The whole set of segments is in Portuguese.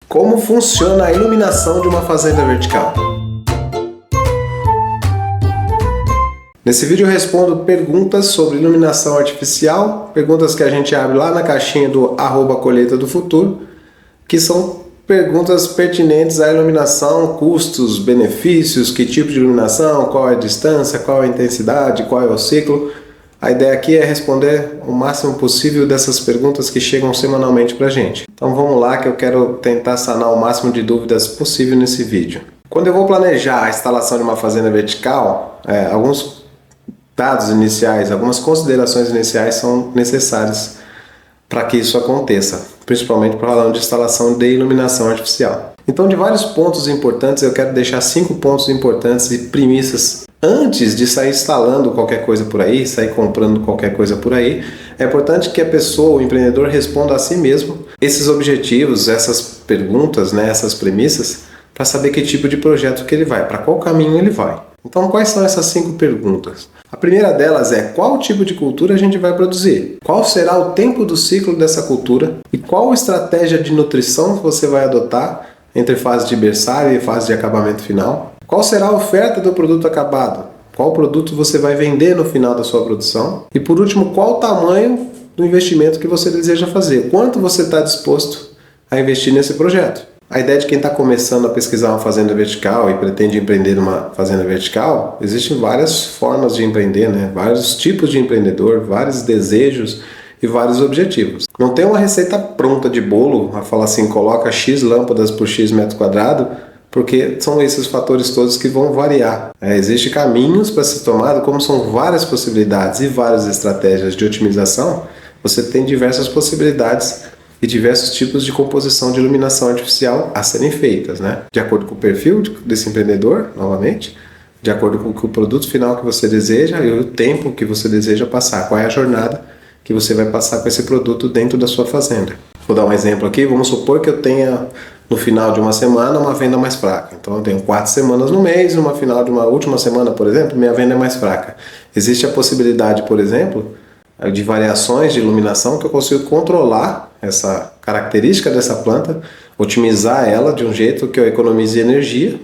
Como funciona a iluminação de uma fazenda vertical? Nesse vídeo eu respondo perguntas sobre iluminação artificial, perguntas que a gente abre lá na caixinha do @colheita do futuro, que são perguntas pertinentes à iluminação, custos, benefícios, que tipo de iluminação, qual é a distância, qual é a intensidade, qual é o ciclo. A ideia aqui é responder o máximo possível dessas perguntas que chegam semanalmente para a gente. Então vamos lá que eu quero tentar sanar o máximo de dúvidas possível nesse vídeo. Quando eu vou planejar a instalação de uma fazenda vertical, alguns dados iniciais, algumas considerações iniciais são necessárias para que isso aconteça, principalmente para falando de instalação de iluminação artificial. Então, de vários pontos importantes, eu quero deixar 5 pontos importantes e premissas. Antes de sair instalando qualquer coisa por aí, sair comprando qualquer coisa por aí, é importante que a pessoa, o empreendedor, responda a si mesmo esses objetivos, essas perguntas, essas premissas, para saber que tipo de projeto que ele vai, para qual caminho ele vai. Então, quais são essas 5 perguntas? A primeira delas é: qual tipo de cultura a gente vai produzir? Qual será o tempo do ciclo dessa cultura? E qual estratégia de nutrição você vai adotar entre fase de berçário e fase de acabamento final? Qual será a oferta do produto acabado? Qual produto você vai vender no final da sua produção? E por último, qual o tamanho do investimento que você deseja fazer? Quanto você está disposto a investir nesse projeto? A ideia de quem está começando a pesquisar uma fazenda vertical e pretende empreender numa fazenda vertical, existem várias formas de empreender, vários tipos de empreendedor, vários desejos e vários objetivos. Não tem uma receita pronta de bolo, a falar assim, coloca X lâmpadas por X metro quadrado, porque são esses fatores todos que vão variar. Existem caminhos para ser tomado, como são várias possibilidades e várias estratégias de otimização, você tem diversas possibilidades e diversos tipos de composição de iluminação artificial a serem feitas, de acordo com o perfil desse empreendedor, novamente, de acordo com o produto final que você deseja e o tempo que você deseja passar, qual é a jornada que você vai passar com esse produto dentro da sua fazenda. Vou dar um exemplo aqui, vamos supor que eu tenha no final de uma semana uma venda mais fraca. Então eu tenho 4 semanas no mês, no final de uma última semana, por exemplo, minha venda é mais fraca. Existe a possibilidade, por exemplo, de variações de iluminação que eu consigo controlar essa característica dessa planta, otimizar ela de um jeito que eu economize energia,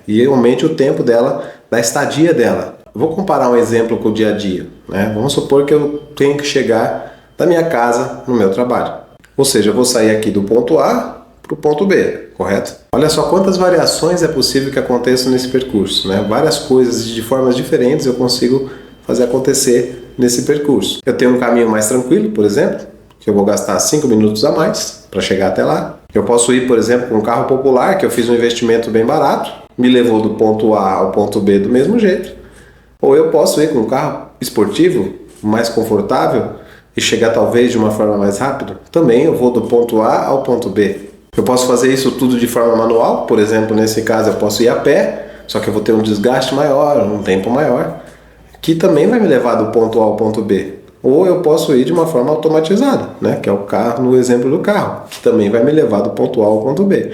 e aumente o tempo dela, da estadia dela. Vou comparar um exemplo com o dia a dia. Vamos supor que eu tenho que chegar da minha casa no meu trabalho. Ou seja, eu vou sair aqui do ponto A para o ponto B, correto? Olha só quantas variações é possível que aconteçam nesse percurso. Várias coisas de formas diferentes eu consigo fazer acontecer nesse percurso. Eu tenho um caminho mais tranquilo, por exemplo, que eu vou gastar 5 minutos a mais para chegar até lá. Eu posso ir, por exemplo, com um carro popular, que eu fiz um investimento bem barato, me levou do ponto A ao ponto B do mesmo jeito. Ou eu posso ir com um carro esportivo, mais confortável, e chegar talvez de uma forma mais rápida. Também eu vou do ponto A ao ponto B. Eu posso fazer isso tudo de forma manual, por exemplo, nesse caso eu posso ir a pé, só que eu vou ter um desgaste maior, um tempo maior, que também vai me levar do ponto A ao ponto B. Ou eu posso ir de uma forma automatizada, que é o carro, no exemplo do carro, que também vai me levar do ponto A ao ponto B.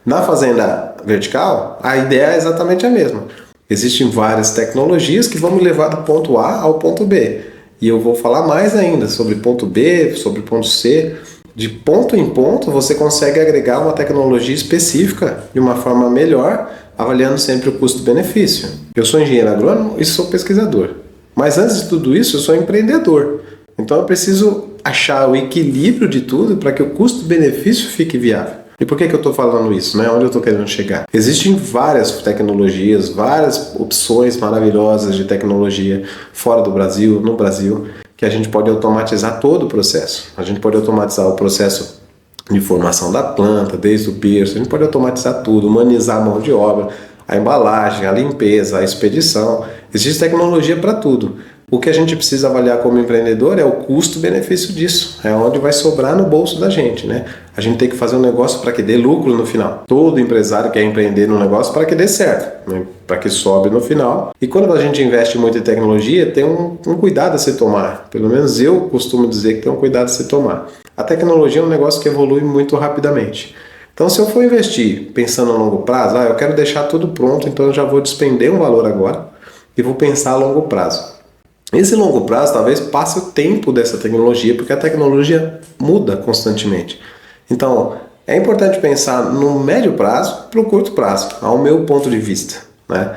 Na fazenda vertical, a ideia é exatamente a mesma. Existem várias tecnologias que vão me levar do ponto A ao ponto B. E eu vou falar mais ainda sobre ponto B, sobre ponto C. De ponto em ponto, você consegue agregar uma tecnologia específica de uma forma melhor, avaliando sempre o custo-benefício. Eu sou engenheiro agrônomo e sou pesquisador. Mas antes de tudo isso, eu sou empreendedor. Então eu preciso achar o equilíbrio de tudo para que o custo-benefício fique viável. E por que eu estou falando isso? Onde eu estou querendo chegar? Existem várias tecnologias, várias opções maravilhosas de tecnologia fora do Brasil, no Brasil, que a gente pode automatizar todo o processo. A gente pode automatizar o processo de formação da planta, desde o berço, a gente pode automatizar tudo, humanizar a mão de obra, a embalagem, a limpeza, a expedição. Existe tecnologia para tudo. O que a gente precisa avaliar como empreendedor é o custo-benefício disso. É onde vai sobrar no bolso da gente, A gente tem que fazer um negócio para que dê lucro no final. Todo empresário quer empreender no negócio para que dê certo, para que sobe no final. E quando a gente investe muito em tecnologia, tem um cuidado a se tomar. Pelo menos eu costumo dizer que tem um cuidado a se tomar. A tecnologia é um negócio que evolui muito rapidamente. Então, se eu for investir pensando a longo prazo, eu quero deixar tudo pronto, então eu já vou despender um valor agora e vou pensar a longo prazo. Esse longo prazo talvez passe o tempo dessa tecnologia, porque a tecnologia muda constantemente. Então, É importante pensar no médio prazo para o curto prazo, ao meu ponto de vista, né?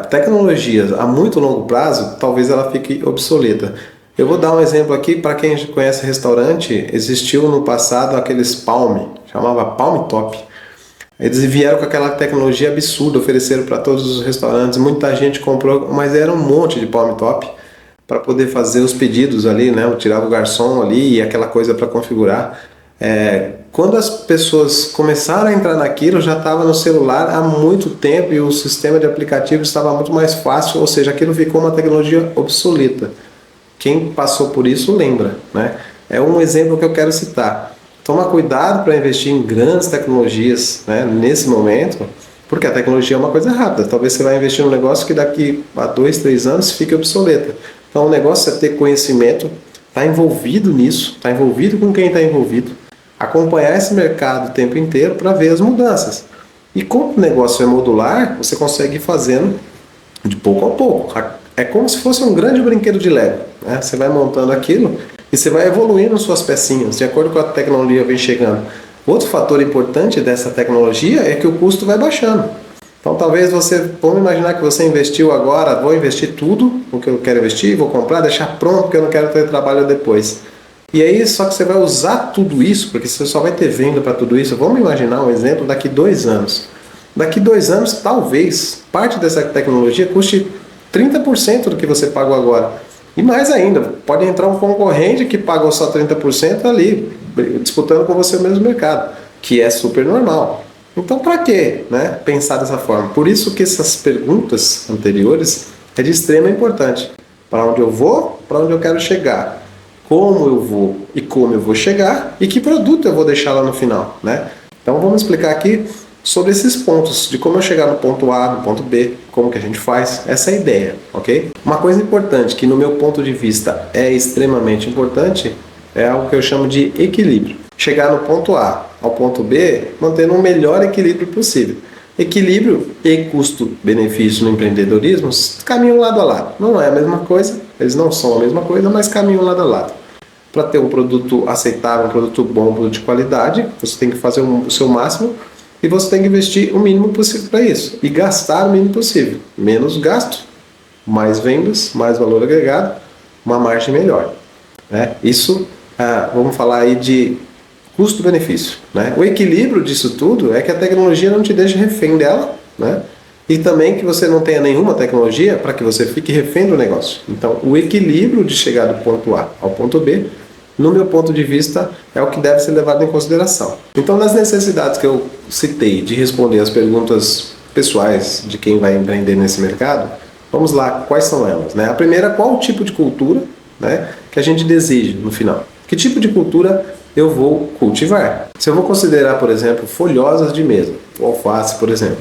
Tecnologias a muito longo prazo, talvez ela fique obsoleta. Eu vou dar um exemplo aqui, para quem conhece restaurante, existiu no passado aqueles Palm, chamava Palm Top. Eles vieram com aquela tecnologia absurda, ofereceram para todos os restaurantes, muita gente comprou, mas era um monte de Palm Top para poder fazer os pedidos ali, né? Eu tirava o garçom ali e aquela coisa para configurar. Quando as pessoas começaram a entrar naquilo, já estava no celular há muito tempo e o sistema de aplicativos estava muito mais fácil, ou seja, aquilo ficou uma tecnologia obsoleta. Quem passou por isso lembra, né? É um exemplo que eu quero citar. Toma cuidado para investir em grandes tecnologias, né, nesse momento, porque a tecnologia é uma coisa rápida. Talvez você vai investir num negócio que daqui a 2, 3 anos fique obsoleta. Então o negócio é ter conhecimento, estar envolvido nisso, estar envolvido com quem está envolvido, acompanhar esse mercado o tempo inteiro para ver as mudanças. E como o negócio é modular, você consegue ir fazendo de pouco a pouco. É como se fosse um grande brinquedo de Lego, né? Você vai montando aquilo e você vai evoluindo suas pecinhas, de acordo com a tecnologia vem chegando. Outro fator importante dessa tecnologia é que o custo vai baixando. Então talvez vamos imaginar que você investiu agora, vou investir tudo o que eu quero investir, vou comprar, deixar pronto porque eu não quero ter trabalho depois. E aí, só que você vai usar tudo isso, porque você só vai ter venda para tudo isso. Vamos imaginar um exemplo daqui 2 anos. Daqui 2 anos, talvez, parte dessa tecnologia custe 30% do que você pagou agora. E mais ainda, pode entrar um concorrente que pagou só 30% ali, disputando com você o mesmo mercado, que é super normal. Então, para que, né, pensar dessa forma? Por isso que essas perguntas anteriores é de extrema importância. Para onde eu vou, para onde eu quero chegar. Como eu vou e como eu vou chegar e que produto eu vou deixar lá no final, né? Então vamos explicar aqui sobre esses pontos, de como eu chegar no ponto A, no ponto B, como que a gente faz, essa é a ideia, ok? Uma coisa importante, que no meu ponto de vista é extremamente importante, é algo que eu chamo de equilíbrio. Chegar no ponto A ao ponto B, mantendo o melhor equilíbrio possível. Equilíbrio e custo-benefício no empreendedorismo caminham lado a lado. Não é a mesma coisa, eles não são a mesma coisa, mas caminham lado a lado. Para ter um produto aceitável, um produto bom, um produto de qualidade, você tem que fazer o seu máximo e você tem que investir o mínimo possível para isso. E gastar o mínimo possível. Menos gasto, mais vendas, mais valor agregado, uma margem melhor, né? Isso, vamos falar aí de custo-benefício, né? O equilíbrio disso tudo é que a tecnologia não te deixe refém dela, né? E também que você não tenha nenhuma tecnologia para que você fique refém do negócio. Então, o equilíbrio de chegar do ponto A ao ponto B, no meu ponto de vista, é o que deve ser levado em consideração. Então, nas necessidades que eu citei de responder as perguntas pessoais de quem vai empreender nesse mercado, vamos lá, quais são elas, né? A primeira, qual o tipo de cultura, né, que a gente deseja no final? Que tipo de cultura eu vou cultivar? Se eu vou considerar, por exemplo, folhosas de mesa, o alface, por exemplo,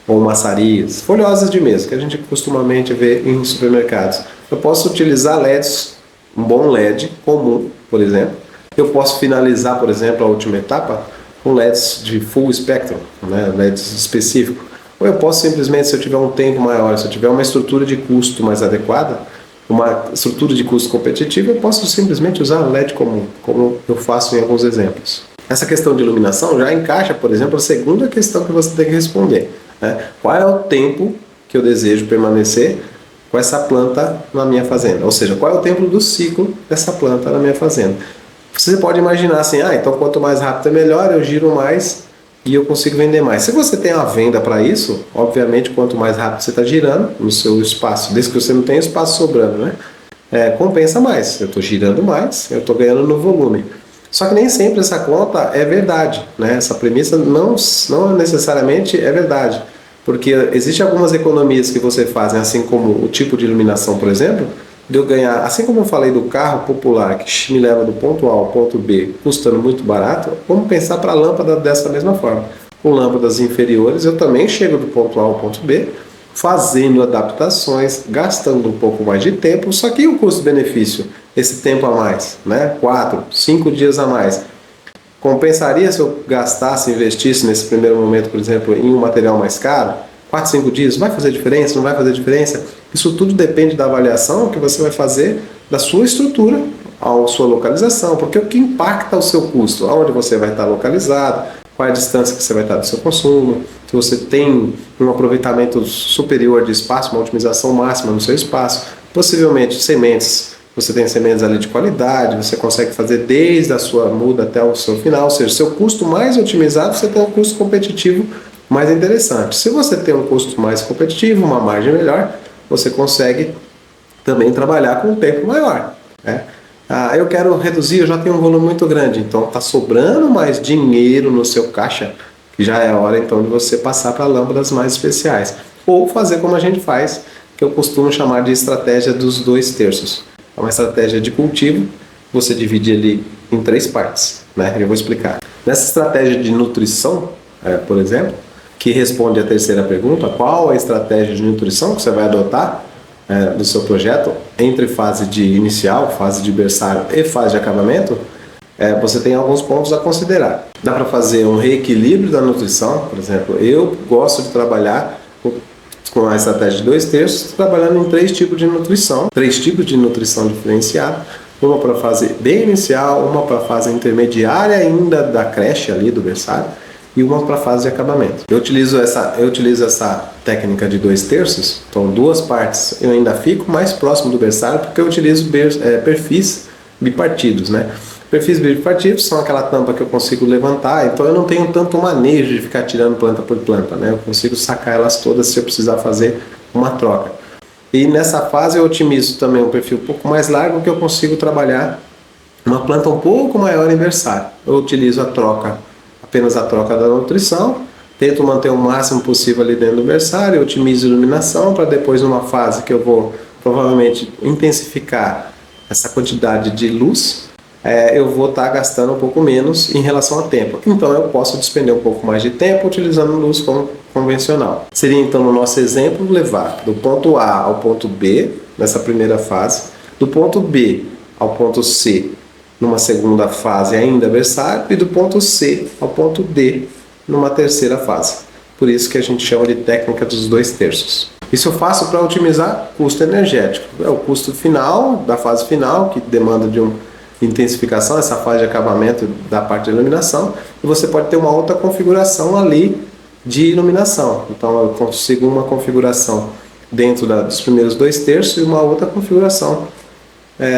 ou maçarias, folhosas de mesa, que a gente costumamente vê em supermercados, eu posso utilizar LEDs, um bom LED comum, por exemplo. Eu posso finalizar, por exemplo, a última etapa com LEDs de full spectrum, né, LEDs específicos. Ou eu posso simplesmente, se eu tiver um tempo maior, se eu tiver uma estrutura de custo mais adequada, uma estrutura de custo competitiva, eu posso simplesmente usar LED comum, como eu faço em alguns exemplos. Essa questão de iluminação já encaixa, por exemplo, a segunda questão que você tem que responder, né? Qual é o tempo que eu desejo permanecer com essa planta na minha fazenda? Ou seja, qual é o tempo do ciclo dessa planta na minha fazenda? Você pode imaginar assim, então quanto mais rápido é melhor, eu giro mais e eu consigo vender mais. Se você tem a venda para isso, obviamente, quanto mais rápido você está girando no seu espaço, desde que você não tenha espaço sobrando, né? Compensa mais. Eu estou girando mais, eu estou ganhando no volume. Só que nem sempre essa conta é verdade, né? Essa premissa não necessariamente é verdade, porque existem algumas economias que você faz, assim como o tipo de iluminação, por exemplo, de eu ganhar, assim como eu falei do carro popular que me leva do ponto A ao ponto B custando muito barato, vamos pensar para a lâmpada dessa mesma forma. Com lâmpadas inferiores eu também chego do ponto A ao ponto B, fazendo adaptações, gastando um pouco mais de tempo, só que o custo-benefício, esse tempo a mais, né? 4, 5 dias a mais, compensaria se eu gastasse, investisse nesse primeiro momento, por exemplo, em um material mais caro? 4, 5 dias, vai fazer diferença? Não vai fazer diferença? Isso tudo depende da avaliação que você vai fazer da sua estrutura à sua localização, porque o que impacta o seu custo, aonde você vai estar localizado, qual é a distância que você vai estar do seu consumo, se você tem um aproveitamento superior de espaço, uma otimização máxima no seu espaço, possivelmente sementes, você tem sementes ali de qualidade, você consegue fazer desde a sua muda até o seu final, ou seja, seu custo mais otimizado, você tem um custo competitivo mais interessante. Se você tem um custo mais competitivo, uma margem melhor, você consegue também trabalhar com um tempo maior, né? Eu quero reduzir, eu já tenho um volume muito grande, então está sobrando mais dinheiro no seu caixa, que já é hora então de você passar para lâmpadas mais especiais. Ou fazer como a gente faz, que eu costumo chamar de estratégia dos 2/3. É uma estratégia de cultivo, você divide ele em 3 partes, né? Eu vou explicar. Nessa estratégia de nutrição, por exemplo, que responde à terceira pergunta, qual a estratégia de nutrição que você vai adotar do seu projeto entre fase de inicial, fase de berçário e fase de acabamento, você tem alguns pontos a considerar. Dá para fazer um reequilíbrio da nutrição, por exemplo, eu gosto de trabalhar com a estratégia de 2/3, trabalhando em 3 tipos de nutrição, 3 tipos de nutrição diferenciada, uma para a fase bem inicial, uma para a fase intermediária ainda da creche ali, do berçário, e uma para a fase de acabamento. Eu utilizo essa técnica de 2/3, então 2 partes eu ainda fico mais próximo do berçário, porque eu utilizo perfis bipartidos, né? Perfis bipartidos são aquela tampa que eu consigo levantar, então eu não tenho tanto manejo de ficar tirando planta por planta, né? Eu consigo sacar elas todas se eu precisar fazer uma troca. E nessa fase eu otimizo também um perfil um pouco mais largo, que eu consigo trabalhar uma planta um pouco maior em berçário. Eu utilizo apenas a troca da nutrição, tento manter o máximo possível ali dentro do berçário, otimizo a iluminação para depois, numa fase que eu vou provavelmente intensificar essa quantidade de luz, eu vou estar gastando um pouco menos em relação ao tempo. Então eu posso despender um pouco mais de tempo utilizando luz convencional. Seria então, no nosso exemplo, levar do ponto A ao ponto B, nessa primeira fase, do ponto B ao ponto C, numa segunda fase ainda berçário, e do ponto C ao ponto D, numa terceira fase. Por isso que a gente chama de técnica dos 2/3. Isso eu faço para otimizar custo energético. É o custo final, da fase final, que demanda de uma intensificação, essa fase de acabamento da parte de iluminação, e você pode ter uma outra configuração ali de iluminação. Então eu consigo uma configuração dentro dos primeiros 2/3 e uma outra configuração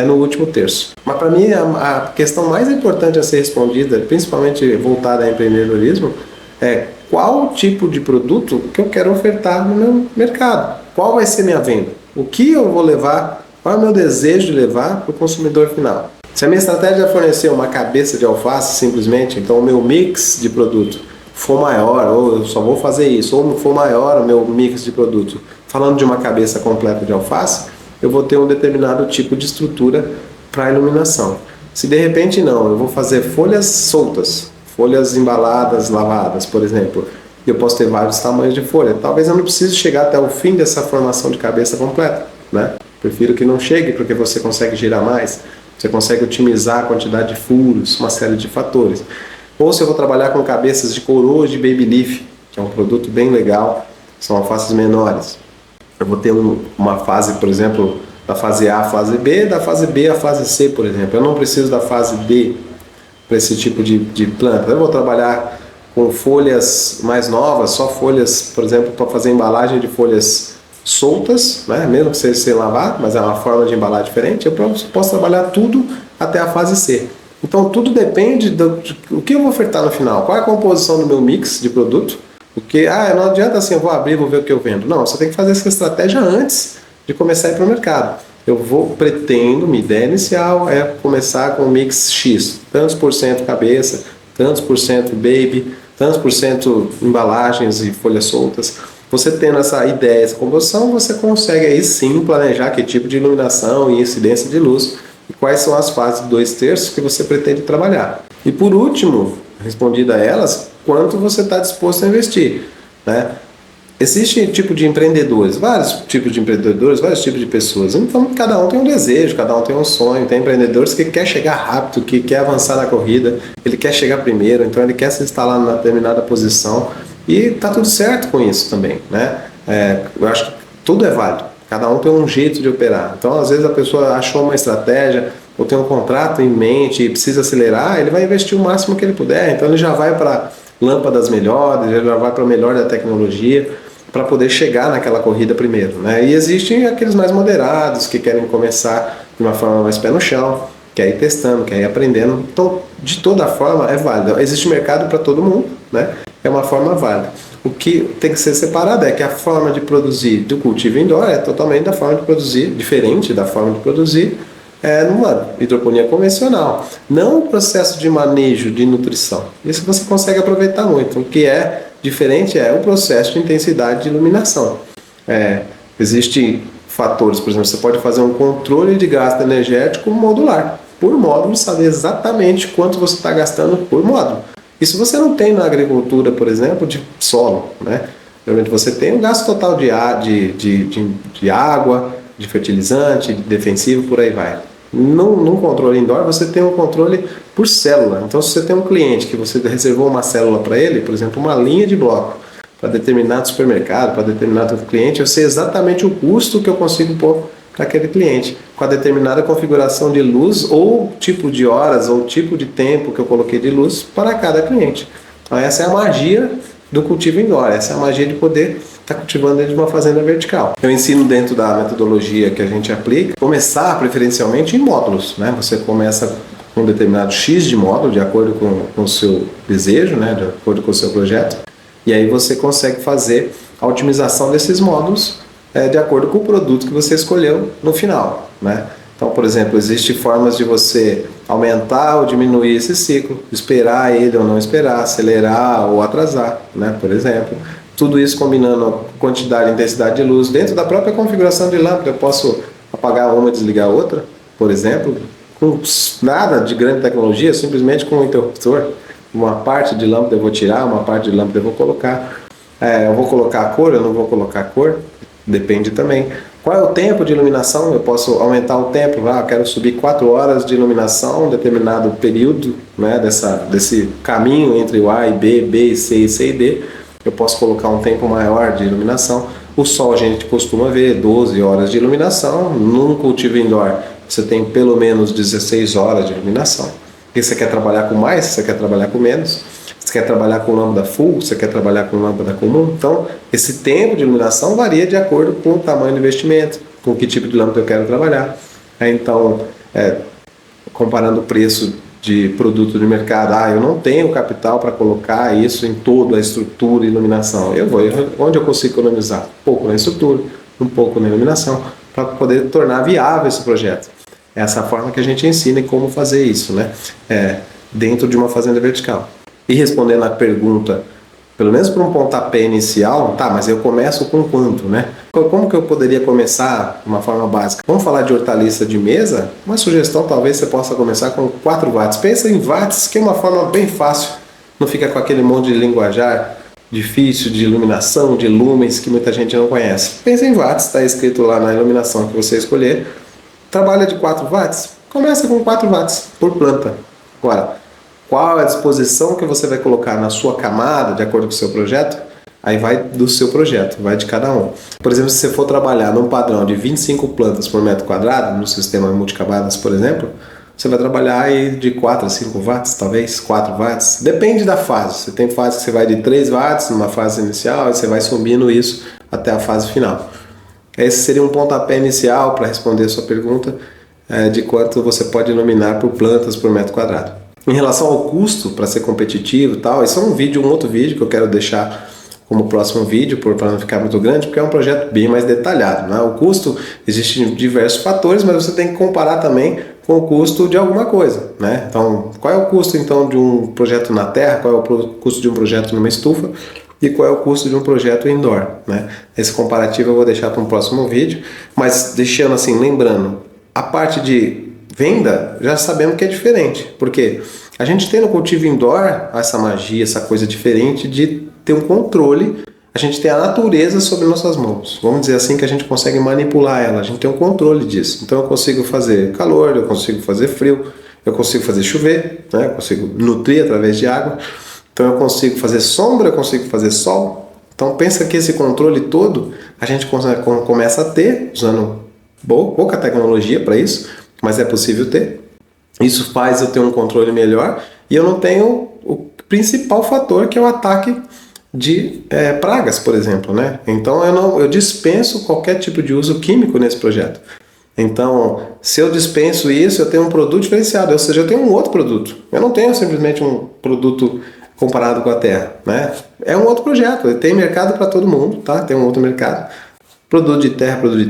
no último terço. Mas para mim a questão mais importante a ser respondida, principalmente voltada a empreendedorismo, é qual tipo de produto que eu quero ofertar no meu mercado. Qual vai ser minha venda? O que eu vou levar? Qual é o meu desejo de levar para o consumidor final? Se a minha estratégia é fornecer uma cabeça de alface simplesmente, então o meu mix de produto for maior, ou eu só vou fazer isso, ou for maior o meu mix de produto, falando de uma cabeça completa de alface, eu vou ter um determinado tipo de estrutura para iluminação. Se de repente não, eu vou fazer folhas soltas, folhas embaladas, lavadas, por exemplo, eu posso ter vários tamanhos de folha. Talvez eu não precise chegar até o fim dessa formação de cabeça completa, né? Prefiro que não chegue, porque você consegue girar mais, você consegue otimizar a quantidade de furos, uma série de fatores. Ou se eu vou trabalhar com cabeças de coroa de baby leaf, que é um produto bem legal, são alfaces menores. Eu vou ter uma fase, por exemplo, da fase A à fase B, da fase B à fase C, por exemplo. Eu não preciso da fase D para esse tipo de planta. Eu vou trabalhar com folhas mais novas, só folhas, por exemplo, para fazer embalagem de folhas soltas, né? Mesmo que seja sem lavar, mas é uma forma de embalar diferente. Eu posso trabalhar tudo até a fase C. Então tudo depende do que eu vou ofertar no final. Qual é a composição do meu mix de produto? Porque não adianta assim, eu vou abrir e vou ver o que eu vendo. Não, você tem que fazer essa estratégia antes de começar a ir para o mercado. Minha ideia inicial é começar com o mix X, tantos por cento cabeça, tantos por cento baby, tantos por cento embalagens e folhas soltas. Você tendo essa ideia, essa composição, você consegue aí sim planejar que tipo de iluminação e incidência de luz e quais são as fases de 2/3 que você pretende trabalhar. E por último, respondida a elas, quanto você está disposto a investir, né? Existe tipo de empreendedores, vários tipos de empreendedores, vários tipos de pessoas. Então cada um tem um desejo, cada um tem um sonho. Tem empreendedores que quer chegar rápido, que quer avançar na corrida, ele quer chegar primeiro, então ele quer se instalar numa determinada posição. E tá tudo certo com isso também, né? Eu acho que tudo é válido. Cada um tem um jeito de operar. Então, às vezes a pessoa achou uma estratégia, ou tem um contrato em mente e precisa acelerar, ele vai investir o máximo que ele puder. Então ele já vai para lâmpadas melhores, ele já vai para melhor da tecnologia, para poder chegar naquela corrida primeiro, né? E existem aqueles mais moderados que querem começar de uma forma mais pé no chão, quer ir testando, quer ir aprendendo. Então, de toda forma, é válido. Existe mercado para todo mundo, né? É uma forma válida. O que tem que ser separado é que a forma de produzir do cultivo indoor é totalmente da forma de produzir, diferente da forma de produzir numa hidroponia convencional. Não o processo de manejo de nutrição. Isso você consegue aproveitar muito. O que é diferente é o processo de intensidade de iluminação. Existem fatores, por exemplo, você pode fazer um controle de gasto energético modular. Por módulo, saber exatamente quanto você está gastando por módulo. Isso você não tem na agricultura, por exemplo, de solo, né? Realmente você tem um gasto total de água, de fertilizante, de defensivo, por aí vai. Num controle indoor, você tem um controle por célula. Então, se você tem um cliente que você reservou uma célula para ele, por exemplo, uma linha de bloco, para determinado supermercado, para determinado cliente, eu sei exatamente o custo que eu consigo pôr para aquele cliente, com a determinada configuração de luz ou tipo de horas ou tipo de tempo que eu coloquei de luz para cada cliente. Então essa é a magia do cultivo indoor, essa é a magia de poder estar cultivando dentro de uma fazenda vertical. Eu ensino dentro da metodologia que a gente aplica, começar preferencialmente em módulos, né? Você começa com um determinado X de módulo, de acordo com o seu desejo, né? De acordo com o seu projeto, e aí você consegue fazer a otimização desses módulos de acordo com o produto que você escolheu no final, né? Então, por exemplo, existem formas de você aumentar ou diminuir esse ciclo, esperar ele ou não esperar, acelerar ou atrasar, né? Por exemplo, tudo isso combinando a quantidade e intensidade de luz dentro da própria configuração de lâmpada. Eu posso apagar uma e desligar a outra, por exemplo, com nada de grande tecnologia, simplesmente com um interruptor. Uma parte de lâmpada eu vou tirar, uma parte de lâmpada eu vou colocar. Eu vou colocar a cor, eu não vou colocar a cor. Depende também. Qual é o tempo de iluminação? Eu posso aumentar o tempo. Eu quero subir 4 horas de iluminação em determinado período, né, desse caminho entre o A e B, B e C e C e D. Eu posso colocar um tempo maior de iluminação. O sol a gente costuma ver 12 horas de iluminação. Num cultivo indoor você tem pelo menos 16 horas de iluminação. E você quer trabalhar com mais? Você quer trabalhar com menos? Você quer trabalhar com lâmpada full? Você quer trabalhar com lâmpada comum? Então, esse tempo de iluminação varia de acordo com o tamanho do investimento, com que tipo de lâmpada eu quero trabalhar. Então, comparando o preço de produto de mercado, eu não tenho capital para colocar isso em toda a estrutura e iluminação. Eu vou onde eu consigo economizar? Um pouco na estrutura, um pouco na iluminação, para poder tornar viável esse projeto. É essa forma que a gente ensina como fazer isso, né? Dentro de uma fazenda vertical. E respondendo à pergunta, pelo menos para um pontapé inicial, mas eu começo com quanto, né? Como que eu poderia começar de uma forma básica? Vamos falar de hortaliça de mesa? Uma sugestão, talvez você possa começar com 4 watts. Pensa em watts, que é uma forma bem fácil. Não fica com aquele monte de linguajar difícil de iluminação, de lumens, que muita gente não conhece. Pensa em watts, está escrito lá na iluminação que você escolher. Trabalha de 4 watts? Começa com 4 watts por planta. Agora, qual é a disposição que você vai colocar na sua camada, de acordo com o seu projeto? Aí vai do seu projeto, vai de cada um. Por exemplo, se você for trabalhar num padrão de 25 plantas por metro quadrado, no sistema multicamadas, por exemplo, você vai trabalhar aí de 4 a 5 watts, talvez 4 watts. Depende da fase. Você tem fase que você vai de 3 watts numa fase inicial e você vai subindo isso até a fase final. Esse seria um pontapé inicial para responder a sua pergunta de quanto você pode iluminar por plantas por metro quadrado. Em relação ao custo, para ser competitivo e tal, esse é um outro vídeo que eu quero deixar como próximo vídeo, para não ficar muito grande, porque é um projeto bem mais detalhado, né? O custo, existem diversos fatores, mas você tem que comparar também com o custo de alguma coisa, né? Então, qual é o custo então de um projeto na terra, qual é o custo de um projeto numa estufa e qual é o custo de um projeto indoor, né? Esse comparativo eu vou deixar para um próximo vídeo, mas deixando assim, lembrando, a parte de venda, já sabemos que é diferente, porque a gente tem no cultivo indoor essa magia, essa coisa diferente de ter um controle, a gente tem a natureza sobre nossas mãos, vamos dizer assim, que a gente consegue manipular ela, a gente tem um controle disso, então eu consigo fazer calor, eu consigo fazer frio, eu consigo fazer chover, né? Eu consigo nutrir através de água, então eu consigo fazer sombra, eu consigo fazer sol, então pensa que esse controle todo a gente começa a ter, usando pouca tecnologia para isso, mas é possível ter, Isso faz eu ter um controle melhor e eu não tenho o principal fator, que é o ataque de pragas, por exemplo, né? Então eu dispenso qualquer tipo de uso químico nesse projeto. Então, se eu dispenso isso, eu tenho um produto diferenciado, ou seja, eu tenho um outro produto. Eu não tenho simplesmente um produto comparado com a terra, né? É um outro projeto, tem mercado para todo mundo, tá? Tem um outro mercado. Produto de terra, produto de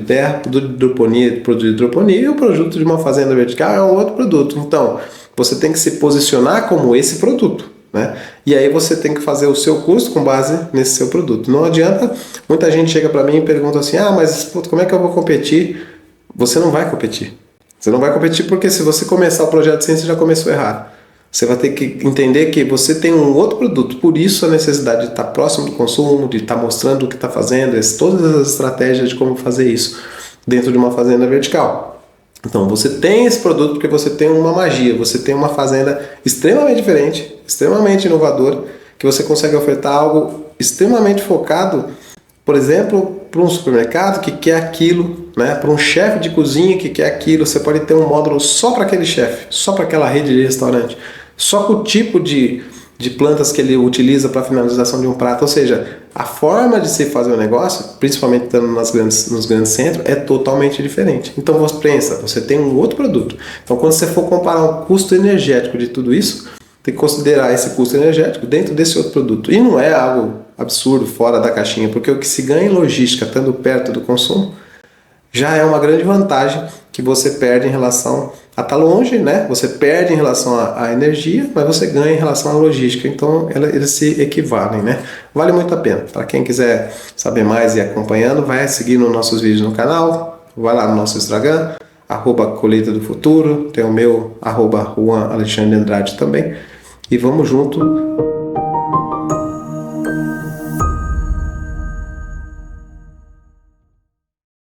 hidroponia, e o produto de uma fazenda vertical é um outro produto. Então, você tem que se posicionar como esse produto, né? E aí você tem que fazer o seu custo com base nesse seu produto. Não adianta, muita gente chega para mim e pergunta assim, mas puto, como é que eu vou competir? Você não vai competir. Você não vai competir porque se você começar o projeto sem, você já começou errado. Você vai ter que entender que você tem um outro produto, por isso a necessidade de estar próximo do consumo, de estar mostrando o que está fazendo, todas as estratégias de como fazer isso dentro de uma fazenda vertical. Então você tem esse produto porque você tem uma magia, você tem uma fazenda extremamente diferente, extremamente inovadora, que você consegue ofertar algo extremamente focado, por exemplo, para um supermercado que quer aquilo, né? Para um chefe de cozinha que quer aquilo, você pode ter um módulo só para aquele chefe, só para aquela rede de restaurante, só com o tipo de plantas que ele utiliza para a finalização de um prato. Ou seja, a forma de se fazer o negócio, principalmente estando nos grandes centros, é totalmente diferente. Então você pensa, você tem um outro produto. Então quando você for comparar o custo energético de tudo isso, tem que considerar esse custo energético dentro desse outro produto. E não é algo absurdo, fora da caixinha, porque o que se ganha em logística, estando perto do consumo, já é uma grande vantagem que você perde em relação a estar longe, né? Você perde em relação à energia, mas você ganha em relação à logística. Então, eles se equivalem, né? Vale muito a pena. Para quem quiser saber mais e ir acompanhando, vai seguir nos nossos vídeos no canal, vai lá no nosso Instagram, @colheita do futuro, tem o meu, @Juan Alexandre Andrade também. E vamos junto